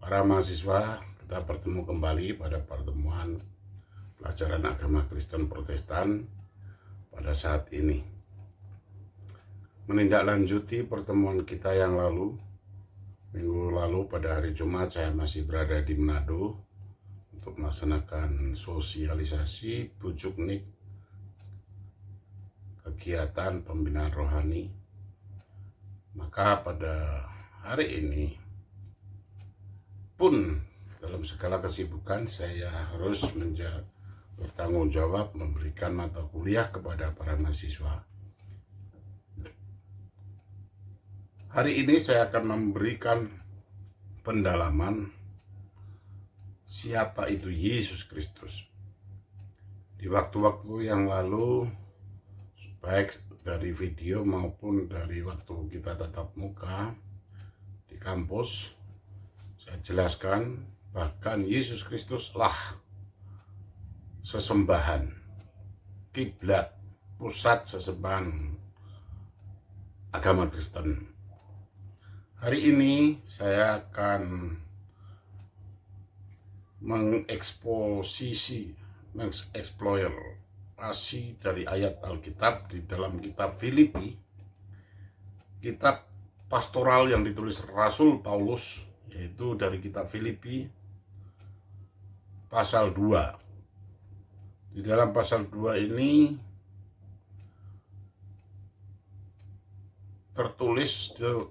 Para mahasiswa, kita bertemu kembali pada pertemuan pelajaran agama Kristen Protestan pada saat ini. Menindaklanjuti pertemuan kita yang lalu, minggu lalu pada hari Jumat saya masih berada di Manado untuk melaksanakan sosialisasi bujuk nik kegiatan pembinaan rohani. Maka pada hari ini pun dalam segala kesibukan saya harus bertanggung jawab memberikan mata kuliah kepada para mahasiswa. Hari ini saya akan memberikan pendalaman siapa itu Yesus Kristus. Di waktu-waktu yang lalu, baik dari video maupun dari waktu kita tatap muka di kampus, saya jelaskan bahkan Yesus Kristus lah sesembahan, kiblat, pusat sesembahan agama Kristen. Hari ini saya akan mengeksplorasi dari ayat Alkitab di dalam kitab Filipi, kitab pastoral yang ditulis Rasul Paulus, yaitu dari kitab Filipi pasal 2. Di dalam pasal 2 ini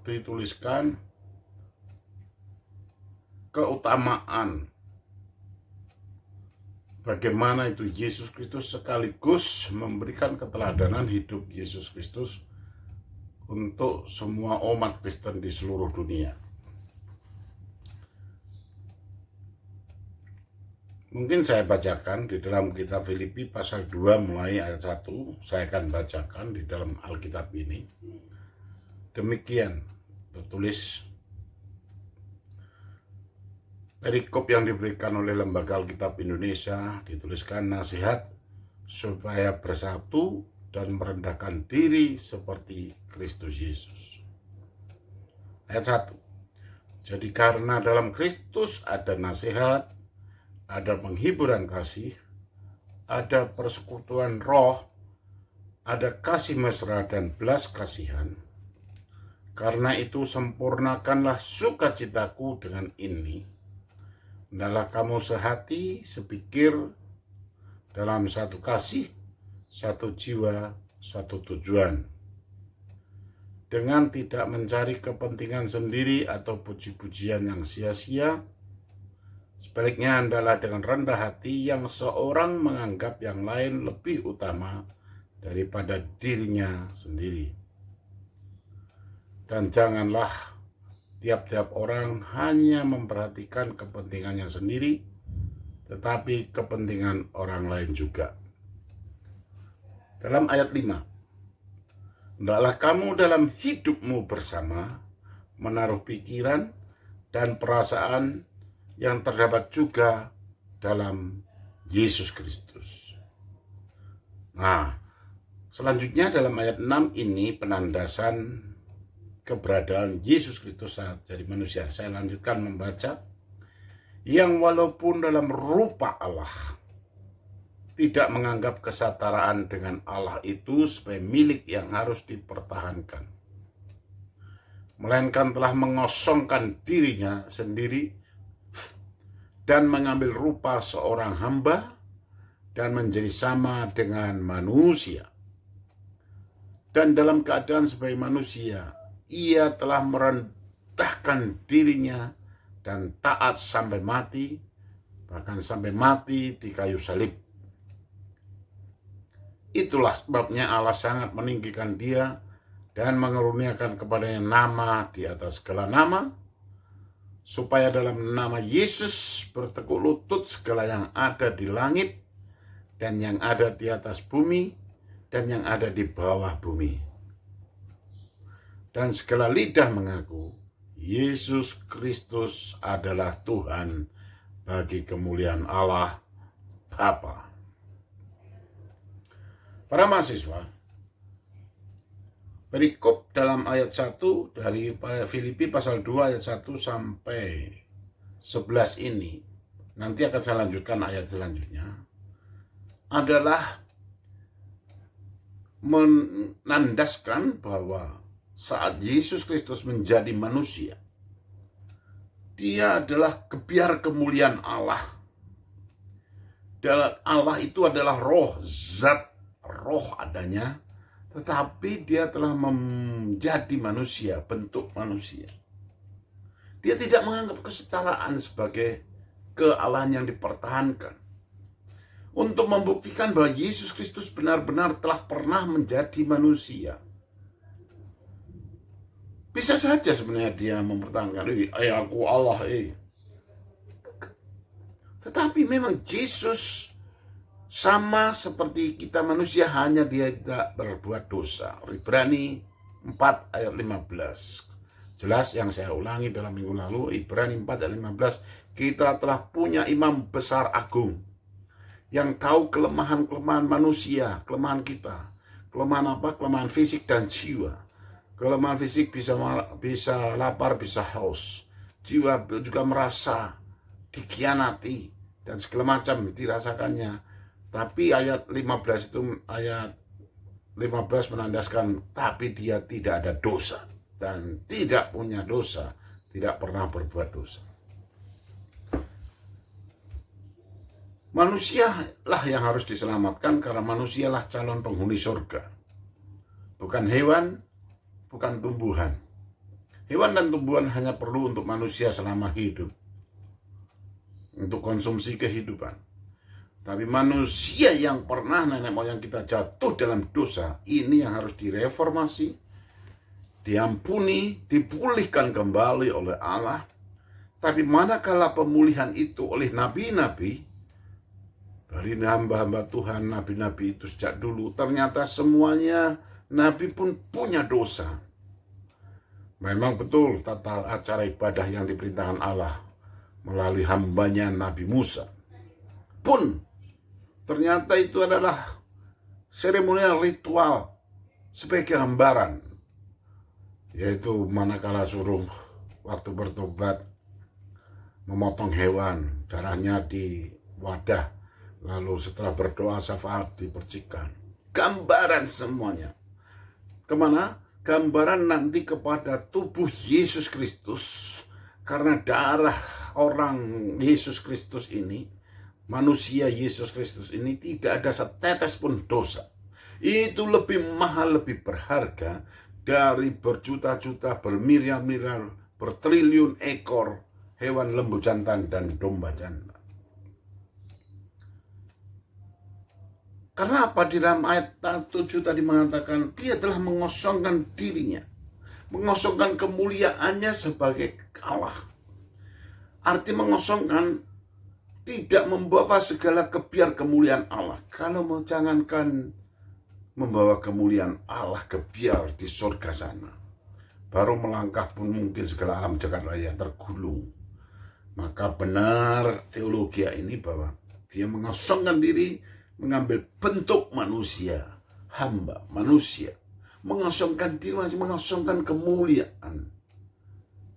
dituliskan keutamaan bagaimana itu Yesus Kristus, sekaligus memberikan keteladanan hidup Yesus Kristus untuk semua umat Kristen di seluruh dunia. Mungkin saya bacakan di dalam kitab Filipi pasal 2 mulai ayat 1. Saya akan bacakan di dalam Alkitab ini. Demikian tertulis perikop yang diberikan oleh Lembaga Alkitab Indonesia, dituliskan nasihat supaya bersatu dan merendahkan diri seperti Kristus Yesus. Ayat 1. Jadi karena dalam Kristus ada nasihat, ada penghiburan kasih, ada persekutuan roh, ada kasih mesra dan belas kasihan. Karena itu sempurnakanlah sukacitaku dengan ini. Hendaklah kamu sehati, sepikir, dalam satu kasih, satu jiwa, satu tujuan. Dengan tidak mencari kepentingan sendiri atau puji-pujian yang sia-sia, sebaliknya adalah dengan rendah hati yang seorang menganggap yang lain lebih utama daripada dirinya sendiri. Dan janganlah tiap-tiap orang hanya memperhatikan kepentingannya sendiri, tetapi kepentingan orang lain juga. Dalam ayat 5, hendaklah kamu dalam hidupmu bersama menaruh pikiran dan perasaan yang terdapat juga dalam Yesus Kristus. Nah, selanjutnya dalam ayat 6 ini penandasan keberadaan Yesus Kristus saat jadi manusia. Saya lanjutkan membaca. Yang walaupun dalam rupa Allah, tidak menganggap kesetaraan dengan Allah itu sebagai milik yang harus dipertahankan, melainkan telah mengosongkan dirinya sendiri dan mengambil rupa seorang hamba dan menjadi sama dengan manusia. Dan dalam keadaan sebagai manusia, ia telah merendahkan dirinya dan taat sampai mati, bahkan sampai mati di kayu salib. Itulah sebabnya Allah sangat meninggikan dia dan mengaruniakan kepadanya nama di atas segala nama, supaya dalam nama Yesus bertekuk lutut segala yang ada di langit dan yang ada di atas bumi dan yang ada di bawah bumi. Dan segala lidah mengaku Yesus Kristus adalah Tuhan bagi kemuliaan Allah Bapa. Para mahasiswa, perikop dalam ayat 1 dari Filipi pasal 2 ayat 1 sampai 11 ini, nanti akan saya lanjutkan ayat selanjutnya, adalah menandaskan bahwa saat Yesus Kristus menjadi manusia, dia adalah kebiar kemuliaan Allah. Allah itu adalah roh, zat roh adanya, tetapi dia telah menjadi manusia, bentuk manusia. Dia tidak menganggap kesetaraan sebagai kealahan yang dipertahankan. Untuk membuktikan bahwa Yesus Kristus benar-benar telah pernah menjadi manusia. Bisa saja sebenarnya dia mempertahankan, aku Allah. Tetapi memang Yesus sama seperti kita manusia, hanya dia tidak berbuat dosa. Ibrani 4 ayat 15. Jelas yang saya ulangi dalam minggu lalu, Ibrani 4 ayat 15. Kita telah punya imam besar agung yang tahu kelemahan-kelemahan manusia, kelemahan kita. Kelemahan apa? Kelemahan fisik dan jiwa. Kelemahan fisik bisa lapar, bisa haus. Jiwa juga merasa dikhianati dan segala macam dirasakannya. Tapi ayat 15 itu, ayat 15 menandaskan, tapi dia tidak ada dosa dan tidak punya dosa, tidak pernah berbuat dosa. Manusialah yang harus diselamatkan karena manusialah calon penghuni surga. Bukan hewan, bukan tumbuhan. Hewan dan tumbuhan hanya perlu untuk manusia selama hidup, untuk konsumsi kehidupan. Tapi manusia yang pernah nenek moyang kita jatuh dalam dosa, ini yang harus direformasi, diampuni, dipulihkan kembali oleh Allah. Tapi manakala pemulihan itu oleh nabi-nabi, dari hamba-hamba Tuhan, nabi-nabi itu sejak dulu, ternyata semuanya nabi pun punya dosa. Memang betul tata acara ibadah yang diperintahkan Allah melalui hambanya Nabi Musa pun ternyata itu adalah seremonial ritual sebagai gambaran, yaitu manakala suruh waktu bertobat memotong hewan, darahnya di wadah, lalu setelah berdoa syafaat dipercikan. Gambaran semuanya kemana? Gambaran nanti kepada tubuh Yesus Kristus, karena darah orang Yesus Kristus ini, manusia Yesus Kristus ini, tidak ada setetes pun dosa. Itu lebih mahal, lebih berharga dari berjuta-juta, bermiliar-miliar, bertriliun ekor hewan lembu jantan dan domba jantan. Karena apa? Di dalam ayat 7 tadi mengatakan dia telah mengosongkan dirinya, mengosongkan kemuliaannya sebagai Allah. Arti mengosongkan, tidak membawa segala kebiar kemuliaan Allah. Kalau mau jangankan membawa kemuliaan Allah kebiar di surga sana, baru melangkah pun mungkin segala alam jagat raya tergulung. Maka benar teologi ini bahwa dia mengosongkan diri, mengambil bentuk manusia, hamba manusia, mengosongkan diri, mengosongkan kemuliaan.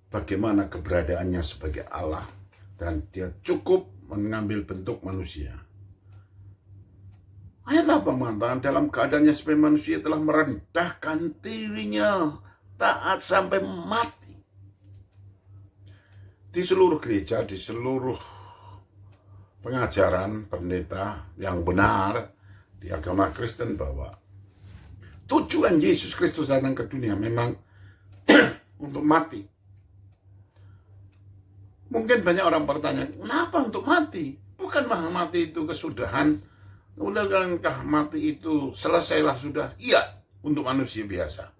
Bagaimana keberadaannya sebagai Allah, dan dia cukup mengambil bentuk manusia. Ayat 8 mengatakan dalam keadaannya sebagai manusia telah merendahkan dirinya, taat sampai mati. Di seluruh gereja, di seluruh pengajaran pendeta yang benar di agama Kristen bahwa tujuan Yesus Kristus datang ke dunia memang untuk mati. Mungkin banyak orang bertanya, kenapa untuk mati? Bukan mati itu kesudahan, udahkah mati itu selesailah sudah? Iya, untuk manusia biasa.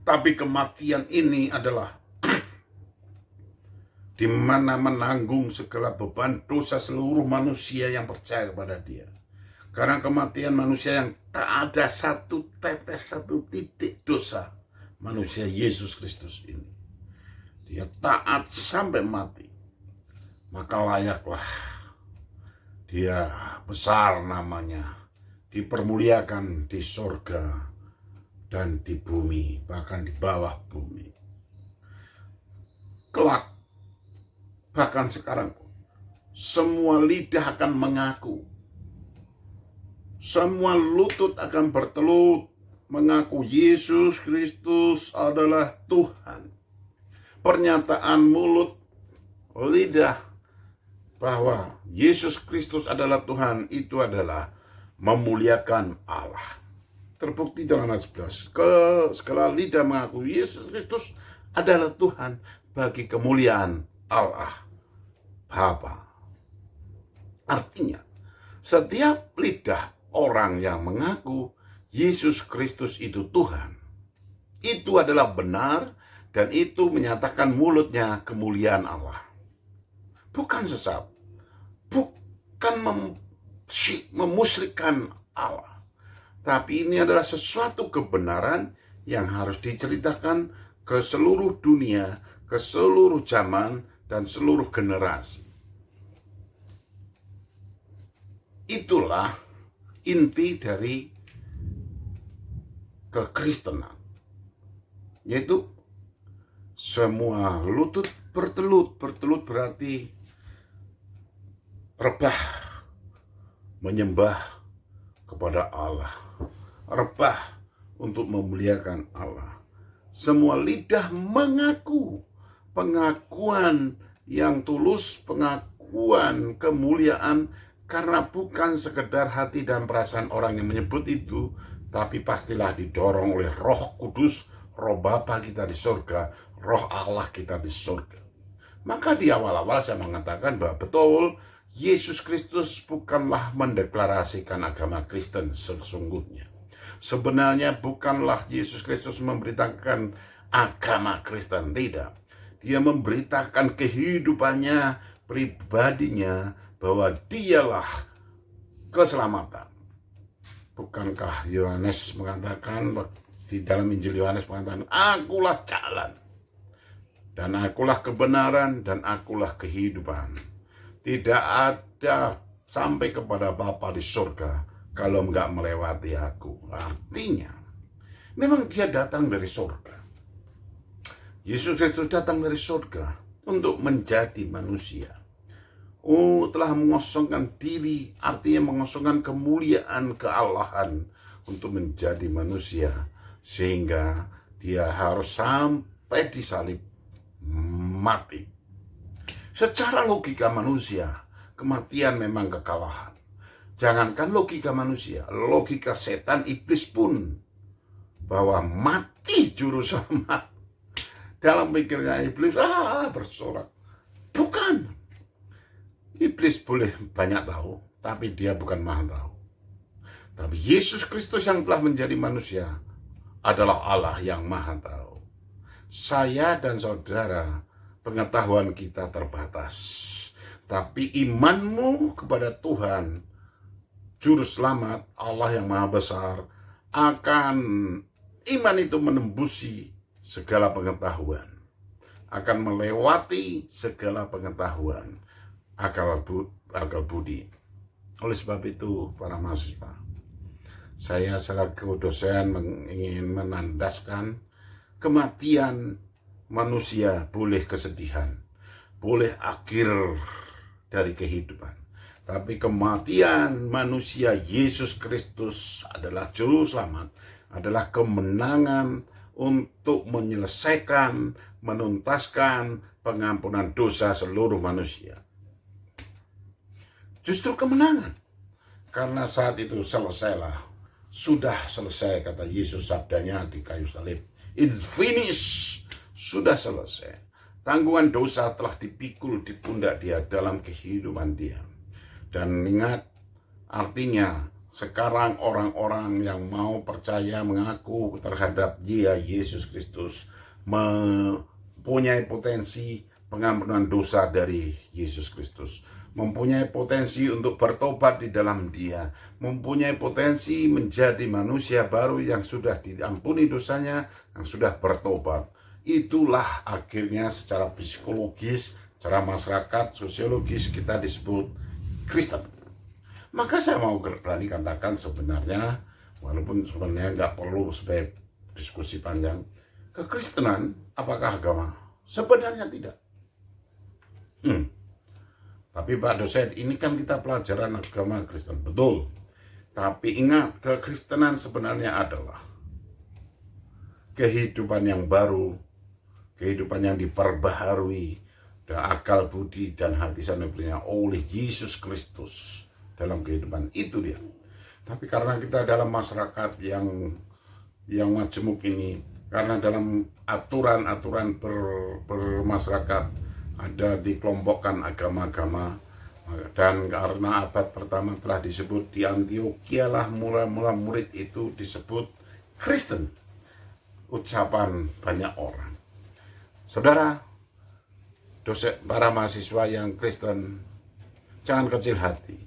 Tapi kematian ini adalah di mana menanggung segala beban dosa seluruh manusia yang percaya kepada dia. Karena kematian manusia yang tak ada satu tetes, satu titik dosa manusia Yesus Kristus ini. Dia taat sampai mati. Maka layaklah dia besar namanya, dipermuliakan di sorga dan di bumi, bahkan di bawah bumi. Kelak Bahkan sekarang semua lidah akan mengaku, semua lutut akan bertelut mengaku Yesus Kristus adalah Tuhan. Pernyataan mulut, lidah bahwa Yesus Kristus adalah Tuhan itu adalah memuliakan Allah. Terbukti dalam ayat 11. Segala lidah mengaku Yesus Kristus adalah Tuhan bagi kemuliaan Allah Bapa. Artinya, setiap lidah orang yang mengaku Yesus Kristus itu Tuhan, itu adalah benar dan itu menyatakan mulutnya kemuliaan Allah. Bukan sesat, bukan memusyrikkan Allah, tapi ini adalah sesuatu kebenaran yang harus diceritakan ke seluruh dunia, ke seluruh zaman, dan seluruh generasi. Itulah inti dari kekristenan, yaitu semua lutut bertelut. Bertelut berarti rebah menyembah kepada Allah, rebah untuk memuliakan Allah. Semua lidah mengaku, pengakuan yang tulus, pengakuan kemuliaan, karena bukan sekedar hati dan perasaan orang yang menyebut itu, tapi pastilah didorong oleh Roh Kudus, Roh Bapa kita di surga, Roh Allah kita di surga. Maka di awal-awal saya mengatakan bahwa betul Yesus Kristus bukanlah mendeklarasikan agama Kristen sesungguhnya. Sebenarnya bukanlah Yesus Kristus memberitakan agama Kristen, tidak. Dia memberitakan kehidupannya, pribadinya, bahwa dialah keselamatan. Bukankah Yohanes mengatakan di dalam Injil Yohanes mengatakan, akulah jalan, dan akulah kebenaran, dan akulah kehidupan. Tidak ada sampai kepada Bapa di surga kalau enggak melewati aku. Artinya, memang dia datang dari surga. Yesus Kristus datang dari surga untuk menjadi manusia. Telah mengosongkan diri, artinya mengosongkan kemuliaan keallahan untuk menjadi manusia, sehingga dia harus sampai disalib mati. Secara logika manusia, kematian memang kekalahan. Jangankan logika manusia, logika setan, iblis pun, bahwa mati juru selamat. Dalam pikirnya iblis bersorak. Bukan. Iblis boleh banyak tahu, tapi dia bukan maha tahu. Tapi Yesus Kristus yang telah menjadi manusia adalah Allah yang maha tahu. Saya dan saudara, pengetahuan kita terbatas. Tapi imanmu kepada Tuhan, Juru Selamat, Allah yang maha besar, akan iman itu menembusi segala pengetahuan. Akan melewati segala pengetahuan. Akal budi. Oleh sebab itu, para mahasiswa, saya selaku dosen ingin menandaskan kematian manusia boleh kesedihan, boleh akhir dari kehidupan. Tapi kematian manusia Yesus Kristus adalah juru selamat, adalah kemenangan untuk menyelesaikan, menuntaskan pengampunan dosa seluruh manusia. Justru kemenangan. Karena saat itu selesailah. Sudah selesai, kata Yesus sabdanya di kayu salib. It's finished. Sudah selesai. Tanggungan dosa telah dipikul di pundak dia dalam kehidupan dia. Dan ingat, artinya sekarang orang-orang yang mau percaya mengaku terhadap dia, Yesus Kristus, mempunyai potensi pengampunan dosa dari Yesus Kristus, mempunyai potensi untuk bertobat di dalam dia, mempunyai potensi menjadi manusia baru yang sudah diampuni dosanya, yang sudah bertobat. Itulah akhirnya secara psikologis, secara masyarakat, sosiologis kita disebut Kristen. Maka saya mau berani katakan sebenarnya, walaupun sebenarnya nggak perlu sebagai diskusi panjang, kekristenan apakah agama? Sebenarnya tidak. Tapi Pak dosen, ini kan kita pelajaran agama Kristen, betul. Tapi ingat, kekristenan sebenarnya adalah kehidupan yang baru, kehidupan yang diperbaharui, dan akal budi dan hati sanubarinya oleh Yesus Kristus dalam kehidupan itu dia. Tapi karena kita dalam masyarakat yang majemuk ini, karena dalam aturan-aturan bermasyarakat ada dikelompokkan agama-agama, dan karena abad pertama telah disebut di Antioquia lah mula-mula murid itu disebut Kristen, ucapan banyak orang. Saudara, dosen, para mahasiswa yang Kristen, jangan kecil hati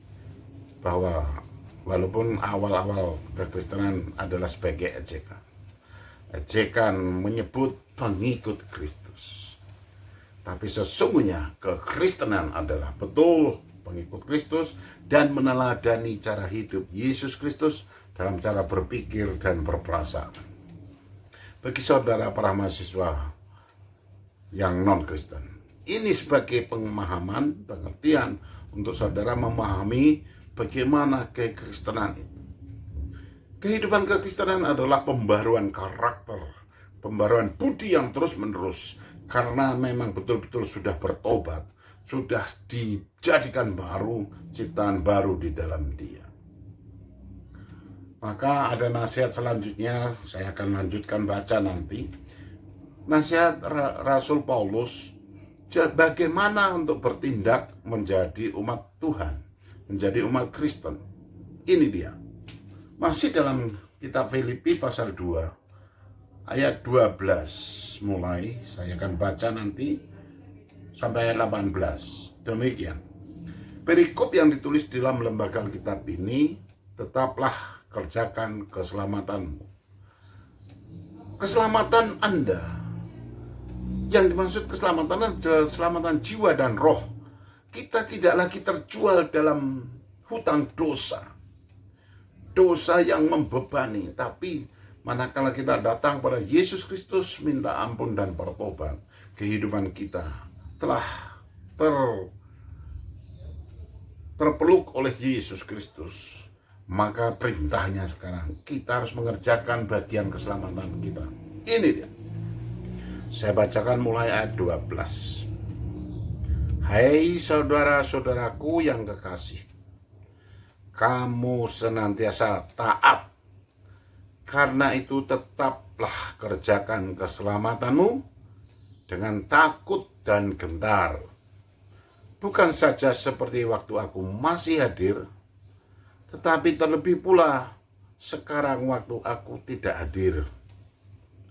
bahwa walaupun awal-awal kekristenan adalah sebagai ejekan menyebut pengikut Kristus, tapi sesungguhnya kekristenan adalah betul pengikut Kristus dan meneladani cara hidup Yesus Kristus dalam cara berpikir dan berperasaan. Bagi saudara para mahasiswa yang non-Kristen, ini sebagai pemahaman, pengertian untuk saudara memahami bagaimana kekristenan itu. Kehidupan kekristenan adalah pembaruan karakter, pembaruan budi yang terus-menerus, karena memang betul-betul sudah bertobat, sudah dijadikan baru, ciptaan baru di dalam dia. Maka ada nasihat selanjutnya, saya akan lanjutkan baca nanti. Nasihat Rasul Paulus, bagaimana untuk bertindak menjadi umat Tuhan, menjadi umat Kristen. Ini dia. Masih dalam kitab Filipi pasal 2. Ayat 12 mulai, saya akan baca nanti sampai ayat 18. Demikian. Perikop yang ditulis dalam lembaga Alkitab ini, tetaplah kerjakan keselamatanmu. Keselamatan Anda, yang dimaksud keselamatan adalah keselamatan jiwa dan roh. Kita tidak lagi terjual dalam hutang dosa. Dosa yang membebani, tapi manakala kita datang pada Yesus Kristus minta ampun dan bertobat, kehidupan kita telah terpeluk oleh Yesus Kristus. Maka perintahnya sekarang kita harus mengerjakan bagian keselamatan kita. Ini dia. Saya bacakan mulai ayat 12. Hai saudara-saudaraku yang kekasih, kamu senantiasa taat. Karena itu tetaplah kerjakan keselamatanmu dengan takut dan gentar. Bukan saja seperti waktu aku masih hadir, tetapi terlebih pula sekarang waktu aku tidak hadir.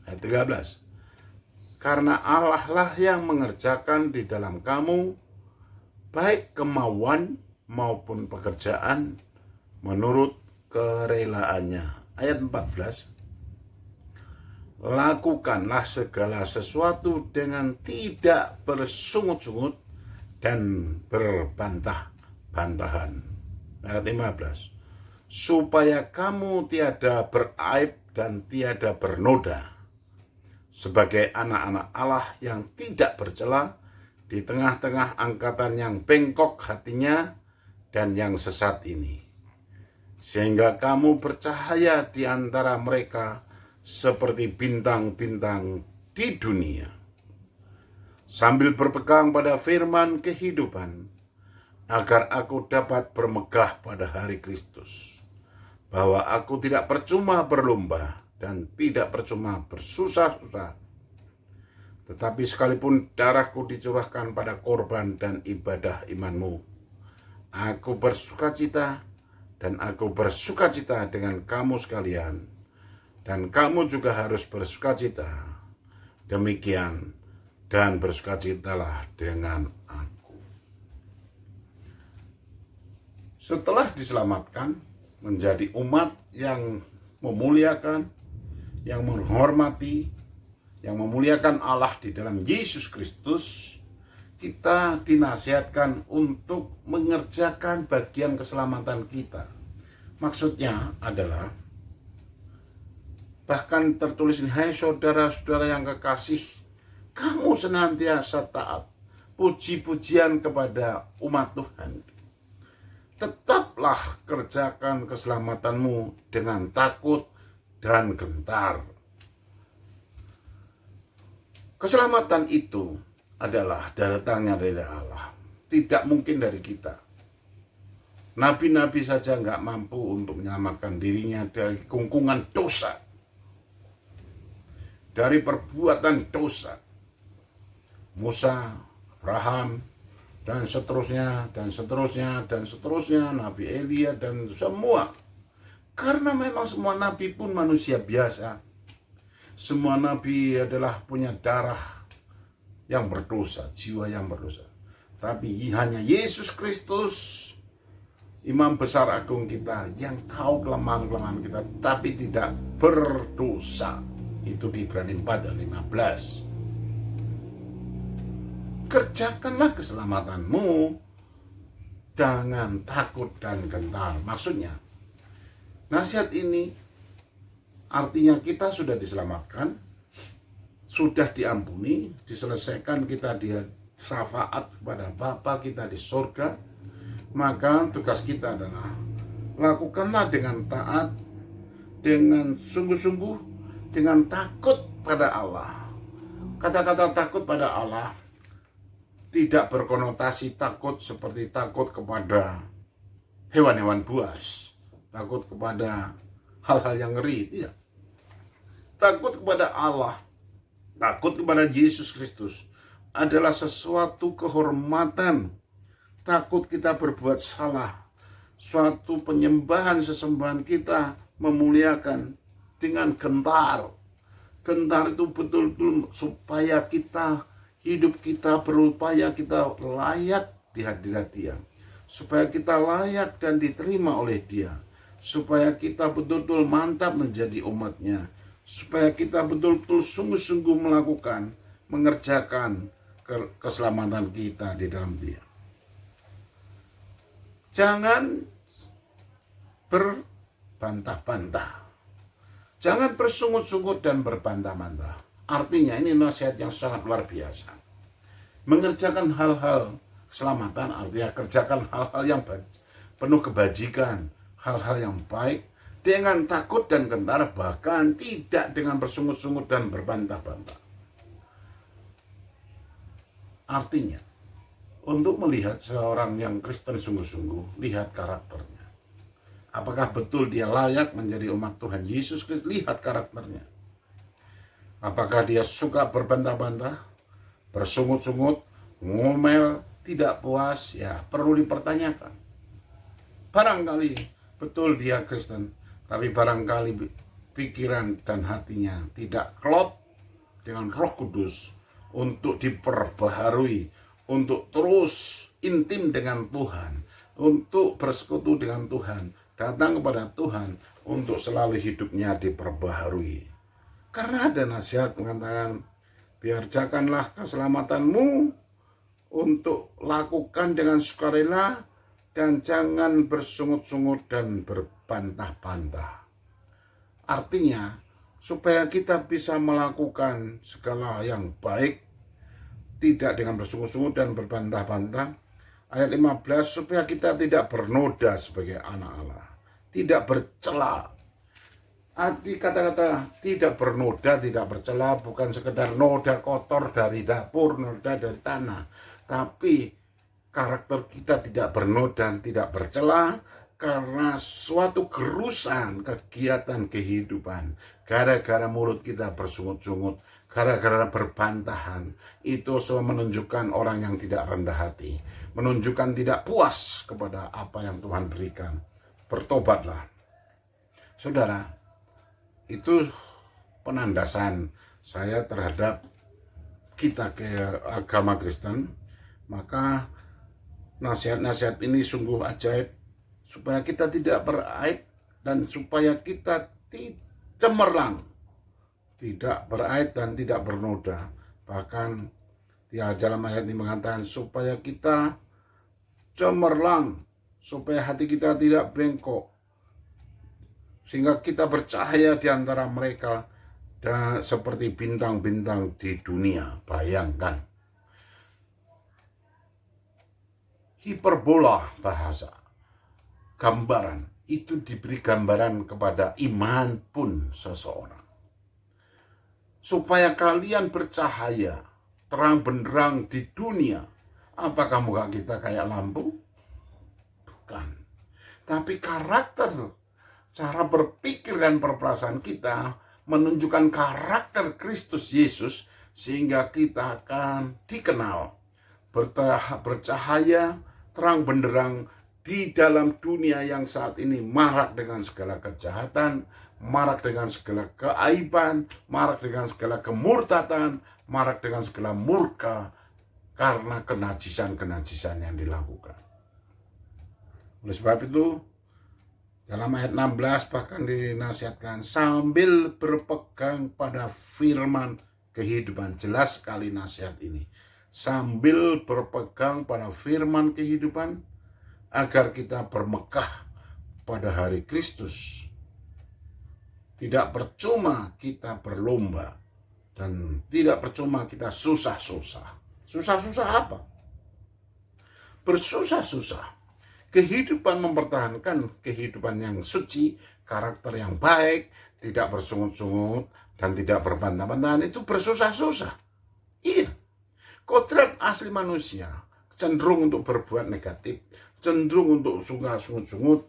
Ayat 13. Karena Allah lah yang mengerjakan di dalam kamu, baik kemauan maupun pekerjaan, menurut kerelaannya. Ayat 14. Lakukanlah segala sesuatu dengan tidak bersungut-sungut dan berbantah-bantahan. Ayat 15. Supaya kamu tiada beraib dan tiada bernoda, sebagai anak-anak Allah yang tidak bercela di tengah-tengah angkatan yang bengkok hatinya dan yang sesat ini. Sehingga kamu bercahaya di antara mereka seperti bintang-bintang di dunia. Sambil berpegang pada firman kehidupan, agar aku dapat bermegah pada hari Kristus, bahwa aku tidak percuma berlomba dan tidak percuma bersusah-susah, tetapi sekalipun darahku dicurahkan pada korban dan ibadah imanmu, aku bersukacita. Dan aku bersukacita dengan kamu sekalian, dan kamu juga harus bersukacita. Demikian, dan bersukacitalah dengan aku. Setelah diselamatkan, menjadi umat yang memuliakan, yang menghormati, yang memuliakan Allah di dalam Yesus Kristus, kita dinasihatkan untuk mengerjakan bagian keselamatan kita. Maksudnya adalah, bahkan tertulis ini, hai saudara-saudara yang kekasih, kamu senantiasa taat. puji-pujian kepada umat Tuhan. Tetaplah kerjakan keselamatanmu dengan takut dan gentar. Keselamatan itu adalah datangnya dari Allah, tidak mungkin dari kita. Nabi-nabi saja nggak mampu untuk menyelamatkan dirinya dari kungkungan dosa, dari perbuatan dosa. Musa, Abraham, dan seterusnya, Nabi Elia, dan semua. Karena memang semua nabi pun manusia biasa. Semua nabi adalah punya darah yang berdosa, jiwa yang berdosa. Tapi hanya Yesus Kristus, Imam Besar Agung kita, yang tahu kelemahan-kelemahan kita, tapi tidak berdosa. Itu di Ibrani 4 dan 15. Kerjakanlah keselamatanmu dengan takut dan gentar. Maksudnya, nasihat ini artinya kita sudah diselamatkan, sudah diampuni, diselesaikan, kita di syafaat kepada Bapa kita di surga. Maka tugas kita adalah lakukanlah dengan taat, dengan sungguh-sungguh, dengan takut pada Allah. Kata-kata takut pada Allah tidak berkonotasi takut seperti takut kepada hewan-hewan buas, takut kepada hal-hal yang ngeri. Tidak. Takut kepada Allah, takut kepada Yesus Kristus adalah sesuatu kehormatan. Takut kita berbuat salah, suatu penyembahan sesembahan kita memuliakan dengan gentar. Gentar itu betul-betul supaya kita, hidup kita berupaya kita layak di hadirat Dia, supaya kita layak dan diterima oleh Dia, supaya kita betul-betul mantap menjadi umat-Nya, supaya kita betul-betul sungguh-sungguh melakukan, mengerjakan keselamatan kita di dalam Dia. Jangan berbantah-bantah, jangan bersungut-sungut dan berbantah-bantah. Artinya ini nasihat yang sangat luar biasa. Mengerjakan hal-hal keselamatan artinya kerjakan hal-hal yang penuh kebajikan, hal-hal yang baik dengan takut dan gentar, bahkan tidak dengan bersungut-sungut dan berbantah-bantah. Artinya, untuk melihat seorang yang Kristen sungguh-sungguh, lihat karakternya. Apakah betul dia layak menjadi umat Tuhan Yesus Kristus? Lihat karakternya. Apakah dia suka berbantah-bantah, bersungut-sungut, ngomel, tidak puas? Ya, perlu dipertanyakan. Barangkali betul dia Kristen, tapi barangkali pikiran dan hatinya tidak klop dengan Roh Kudus untuk diperbaharui, untuk terus intim dengan Tuhan, untuk bersekutu dengan Tuhan, datang kepada Tuhan untuk selalu hidupnya diperbaharui. Karena ada nasihat mengatakan, biarkanlah keselamatanmu untuk lakukan dengan sukarela dan jangan bersungut-sungut dan berbantah-bantah. Artinya, supaya kita bisa melakukan segala yang baik, tidak dengan bersungut-sungut dan berbantah-bantah. Ayat 15, supaya kita tidak bernoda sebagai anak Allah, tidak bercela. Arti kata-kata tidak bernoda, tidak bercela bukan sekedar noda kotor dari dapur, noda dari tanah, tapi karakter kita tidak bernoda dan tidak bercela karena suatu kerusakan kegiatan kehidupan, gara-gara mulut kita bersungut-sungut, gara-gara berbantahan. Itu semua menunjukkan orang yang tidak rendah hati, menunjukkan tidak puas kepada apa yang Tuhan berikan. Bertobatlah, saudara. Itu penandasan saya terhadap kita ke agama Kristen. Maka nasihat-nasihat ini sungguh ajaib, supaya kita tidak beraib dan supaya kita cemerlang, tidak beraib dan tidak bernoda. Bahkan dia dalam ayat ini mengatakan supaya kita cemerlang, supaya hati kita tidak bengkok, sehingga kita bercahaya di antara mereka dan seperti bintang-bintang di dunia. Bayangkan, hiperbola bahasa. Gambaran itu diberi gambaran kepada iman pun seseorang. Supaya kalian bercahaya terang benderang di dunia. Apakah muka kita kayak lampu? Bukan. Tapi karakter, cara berpikir dan perasaan kita menunjukkan karakter Kristus Yesus, sehingga kita akan dikenal bercahaya terang benderang di dalam dunia yang saat ini marak dengan segala kejahatan, marak dengan segala keaiban, marak dengan segala kemurtatan, marak dengan segala murka karena kenajisan-kenajisan yang dilakukan. Oleh sebab itu, dalam ayat 16 bahkan dinasihatkan sambil berpegang pada firman kehidupan. Jelas sekali nasihat ini. Sambil berpegang pada firman kehidupan, agar kita bermegah pada hari Kristus. Tidak percuma kita berlomba, dan tidak percuma kita susah-susah. Susah-susah apa? Bersusah-susah. Kehidupan mempertahankan kehidupan yang suci, karakter yang baik, tidak bersungut-sungut, dan tidak berbantah-bantahan, itu bersusah-susah. Iya, kodrat asli manusia cenderung untuk berbuat negatif, cenderung untuk suka sungut-sungut,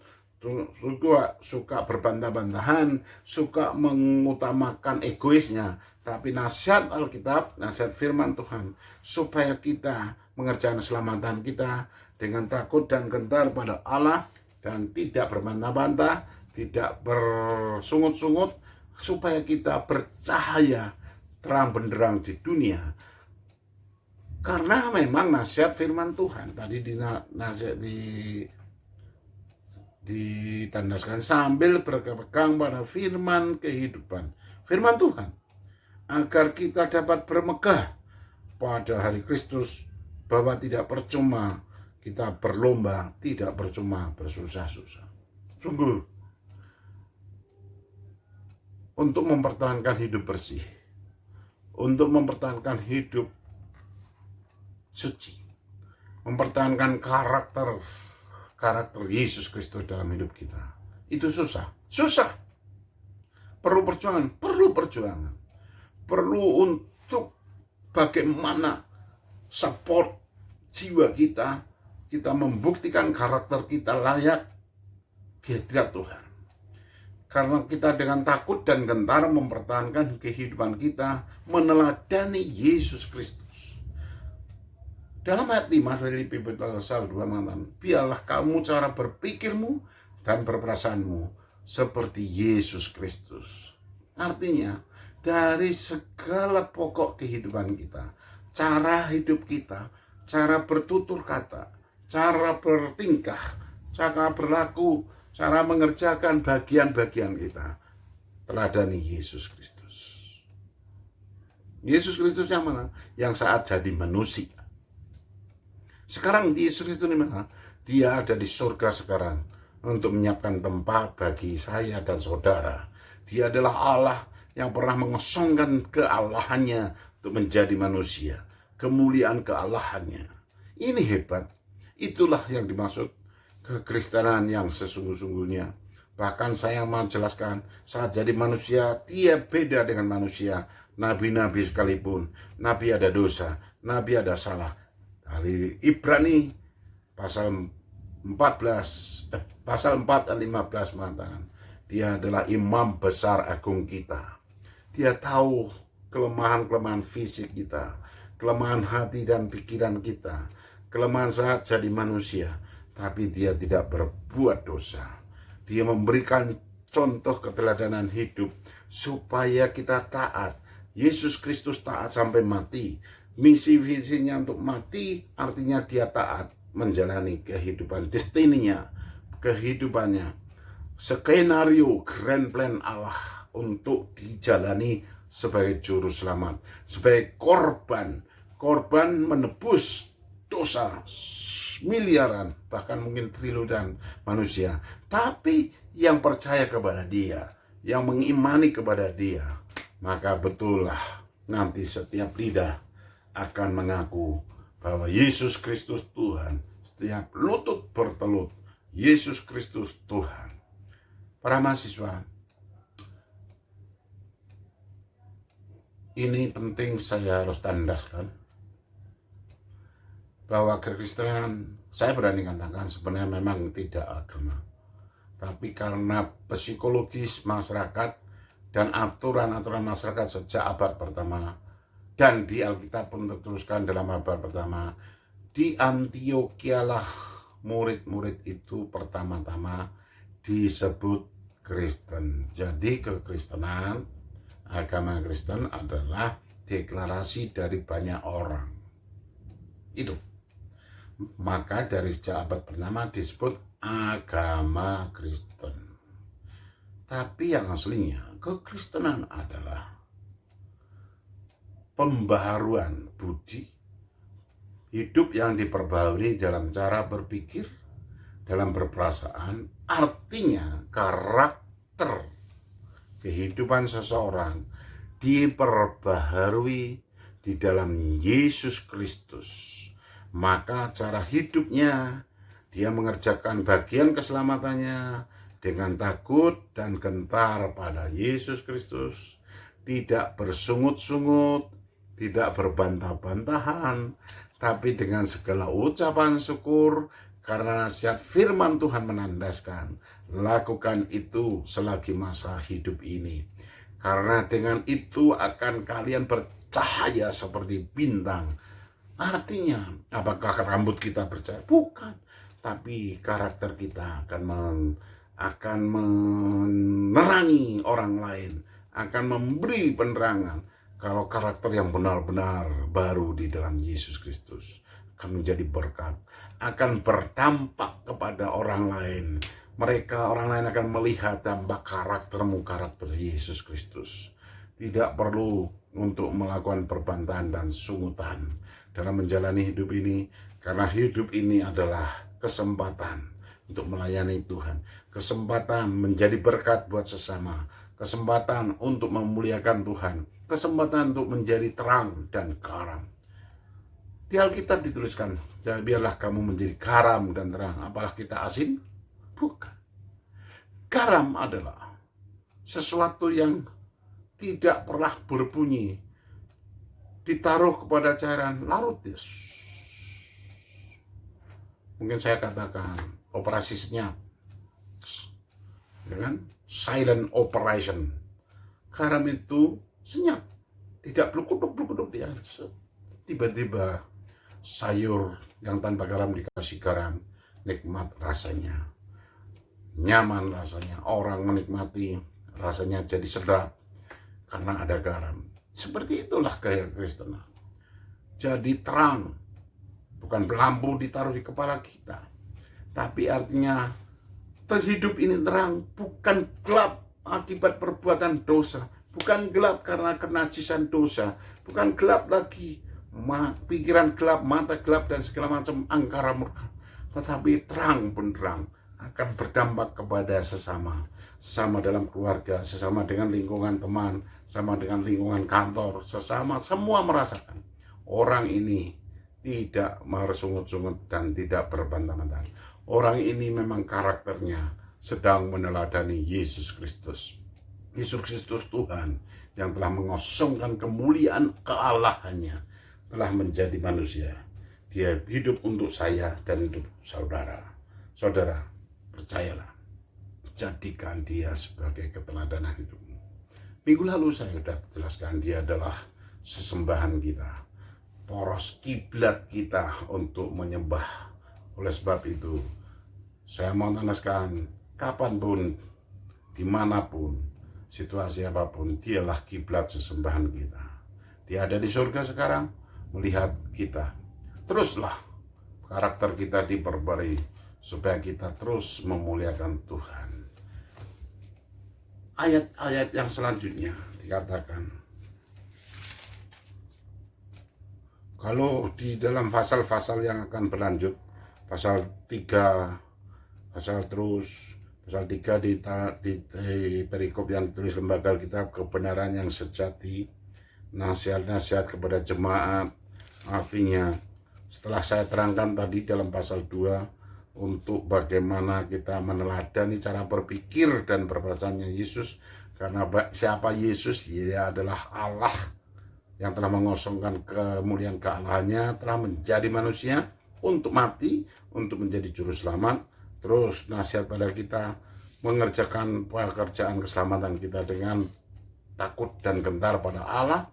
suka berbantah-bantahan, suka mengutamakan egoisnya. Tapi nasihat Alkitab, nasihat firman Tuhan, supaya kita mengerjakan keselamatan kita dengan takut dan gentar pada Allah, dan tidak berbantah-bantah, tidak bersungut-sungut, supaya kita bercahaya terang benderang di dunia. Karena memang nasihat firman Tuhan tadi ditandaskan sambil berpegang pada firman kehidupan, firman Tuhan, agar kita dapat bermegah pada hari Kristus, bahwa tidak percuma kita berlomba, tidak percuma bersusah-susah. Sungguh, untuk mempertahankan hidup bersih, untuk mempertahankan hidup suci, mempertahankan karakter Yesus Kristus dalam hidup kita, itu susah. Perlu perjuangan, perlu untuk bagaimana support jiwa kita membuktikan karakter kita layak di hadirat Tuhan. Karena kita dengan takut dan gentar mempertahankan kehidupan kita meneladani Yesus Kristus. Dalam ayat 5 dari Filipi pasal 2 mengatakan, biarlah kamu cara berpikirmu dan berperasaanmu seperti Yesus Kristus. Artinya, dari segala pokok kehidupan kita, cara hidup kita, cara bertutur kata, cara bertingkah, cara berlaku, cara mengerjakan bagian-bagian kita, teladani Yesus Kristus. Yesus Kristus yang mana? Yang saat jadi manusia. Sekarang Yesus Kristus di mana? Dia ada di surga sekarang untuk menyiapkan tempat bagi saya dan saudara. Dia adalah Allah yang pernah mengosongkan kealahannya untuk menjadi manusia. Kemuliaan kealahannya. Ini hebat. Itulah yang dimaksud kekristenan yang sesungguh-sungguhnya. Bahkan saya mau jelaskan, saat jadi manusia, dia beda dengan manusia. Nabi-nabi sekalipun, nabi ada dosa, nabi ada salah. Dari Ibrani pasal 4 dan 15 mengatakan, dia adalah imam besar agung kita. Dia tahu kelemahan-kelemahan fisik kita, kelemahan hati dan pikiran kita, kelemahan saat jadi manusia, tapi dia tidak berbuat dosa. Dia memberikan contoh keteladanan hidup supaya kita taat. Yesus Kristus taat sampai mati. Misi visinya untuk mati, artinya dia taat menjalani kehidupan destininya, kehidupannya, skenario grand plan Allah untuk dijalani sebagai juru selamat, sebagai korban menebus dosa miliaran, bahkan mungkin triliunan manusia. Tapi yang percaya kepada dia, yang mengimani kepada dia, maka betullah nanti setiap lidah akan mengaku bahwa Yesus Kristus Tuhan setiap lutut bertelut, Yesus Kristus Tuhan. Para mahasiswa, ini penting saya harus tandaskan bahwa kekristenan, saya berani katakan sebenarnya memang tidak agama, tapi karena psikologis masyarakat dan aturan-aturan masyarakat sejak abad pertama, dan di Alkitab pun tertuliskan dalam abad pertama, di Antioquia lah murid-murid itu pertama-tama disebut Kristen. Jadi kekristenan, agama Kristen adalah deklarasi dari banyak orang. Itu. Maka dari sejak abad pertama disebut agama Kristen. Tapi yang aslinya kekristenan adalah pembaharuan budi, hidup yang diperbaharui dalam cara berpikir, dalam berperasaan, artinya karakter kehidupan seseorang diperbaharui di dalam Yesus Kristus. Maka cara hidupnya, dia mengerjakan bagian keselamatannya dengan takut dan gentar pada Yesus Kristus, tidak bersungut-sungut, tidak berbantah-bantahan, tapi dengan segala ucapan syukur, karena nasihat firman Tuhan menandaskan, lakukan itu selagi masa hidup ini. Karena dengan itu akan kalian bercahaya seperti bintang. Artinya, apakah rambut kita bercahaya? Bukan. Tapi karakter kita akan menerangi orang lain, akan memberi penerangan. Kalau karakter yang benar-benar baru di dalam Yesus Kristus akan menjadi berkat, akan berdampak kepada orang lain. Orang lain akan melihat dampak karaktermu, karakter Yesus Kristus. Tidak perlu untuk melakukan perbantahan dan sungutan dalam menjalani hidup ini, karena hidup ini adalah kesempatan untuk melayani Tuhan, kesempatan menjadi berkat buat sesama, kesempatan untuk memuliakan Tuhan, kesempatan untuk menjadi terang dan garam. Di Alkitab dituliskan, biarlah kamu menjadi garam dan terang. Apalah kita asin? Bukan. Garam adalah sesuatu yang tidak pernah berbunyi, ditaruh kepada cairan larut. Mungkin saya katakan operasi senyap, dengan silent operation. Garam itu senyap, tidak blukuduk di air. Tiba-tiba sayur yang tanpa garam dikasih garam, nikmat rasanya, nyaman rasanya, orang menikmati, rasanya jadi sedap karena ada garam. Seperti itulah gaya Kristen. Jadi terang, bukan lampu ditaruh di kepala kita, tapi artinya terhidup ini terang, bukan gelap akibat perbuatan dosa, bukan gelap karena kenajisan dosa, bukan gelap lagi pikiran gelap, mata gelap dan segala macam angkara murka, tetapi terang benderang akan berdampak kepada sesama dalam keluarga, sesama dengan lingkungan teman, sama dengan lingkungan kantor, sesama semua merasakan orang ini tidak bersungut-sungut dan tidak berbantah-bantahan. Orang ini memang karakternya sedang meneladani Yesus Kristus. Yesus Kristus Tuhan yang telah mengosongkan kemuliaan kealahannya, telah menjadi manusia. Dia hidup untuk saya dan untuk saudara. Saudara, percayalah, jadikan dia sebagai keteladanan hidupmu. Minggu lalu saya sudah jelaskan, dia adalah sesembahan kita, poros kiblat kita untuk menyembah. Oleh sebab itu, saya mau tanaskan, kapanpun, dimanapun, situasi apapun, dialah kiblat sesembahan kita. Dia ada di surga sekarang, melihat kita. Teruslah karakter kita diperbarui supaya kita terus memuliakan Tuhan. Ayat-ayat yang selanjutnya dikatakan, kalau di dalam pasal-pasal yang akan berlanjut, pasal 3, pasal 3 di perikop yang tulis lembaga Alkitab, kebenaran yang sejati, nasihat-nasihat kepada jemaat, artinya Setelah saya terangkan tadi dalam pasal 2 untuk bagaimana kita meneladani cara berpikir dan berperasaannya Yesus, karena siapa Yesus? Dia adalah Allah yang telah mengosongkan kemuliaan kealahannya, telah menjadi manusia untuk mati, untuk menjadi juru selamat. Terus nasihat pada kita mengerjakan pekerjaan keselamatan kita dengan takut dan gentar pada Allah,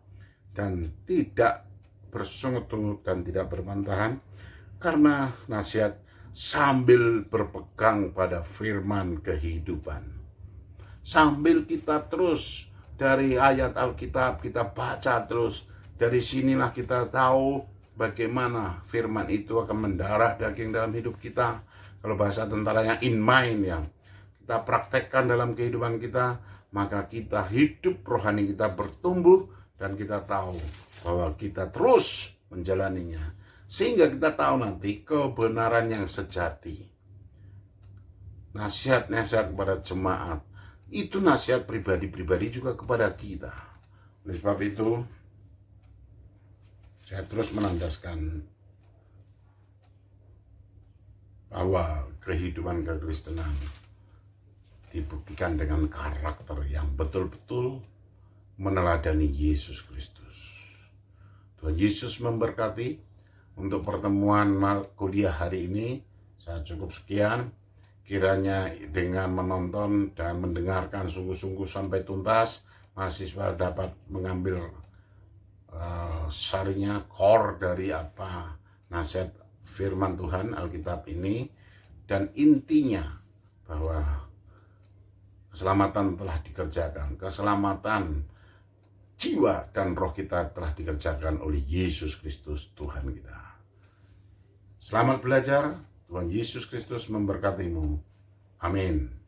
dan tidak bersungut-sungut dan tidak berbantahan, karena nasihat sambil berpegang pada firman kehidupan. Sambil kita terus dari ayat Alkitab kita baca terus, dari sinilah kita tahu bagaimana firman itu akan mendarah daging dalam hidup kita. Kalau bahasa tentaranya in mind, yang kita praktekkan dalam kehidupan kita, maka kita hidup rohani kita bertumbuh, dan kita tahu bahwa kita terus menjalaninya, sehingga kita tahu nanti kebenaran yang sejati. Nasihat-nasihat kepada jemaat itu nasihat pribadi-pribadi juga kepada kita. Oleh sebab itu, saya terus menandaskan bahwa kehidupan kekristenan dibuktikan dengan karakter yang betul-betul meneladani Yesus Kristus. Tuhan Yesus memberkati. Untuk pertemuan kuliah hari ini, saya cukup sekian. Kiranya dengan menonton dan mendengarkan sungguh-sungguh sampai tuntas, mahasiswa dapat mengambil sarinya, core dari apa nasihat firman Tuhan Alkitab ini, dan intinya bahwa keselamatan telah dikerjakan, keselamatan jiwa dan roh kita telah dikerjakan oleh Yesus Kristus Tuhan kita. Selamat belajar. Tuhan Yesus Kristus memberkatimu. Amin.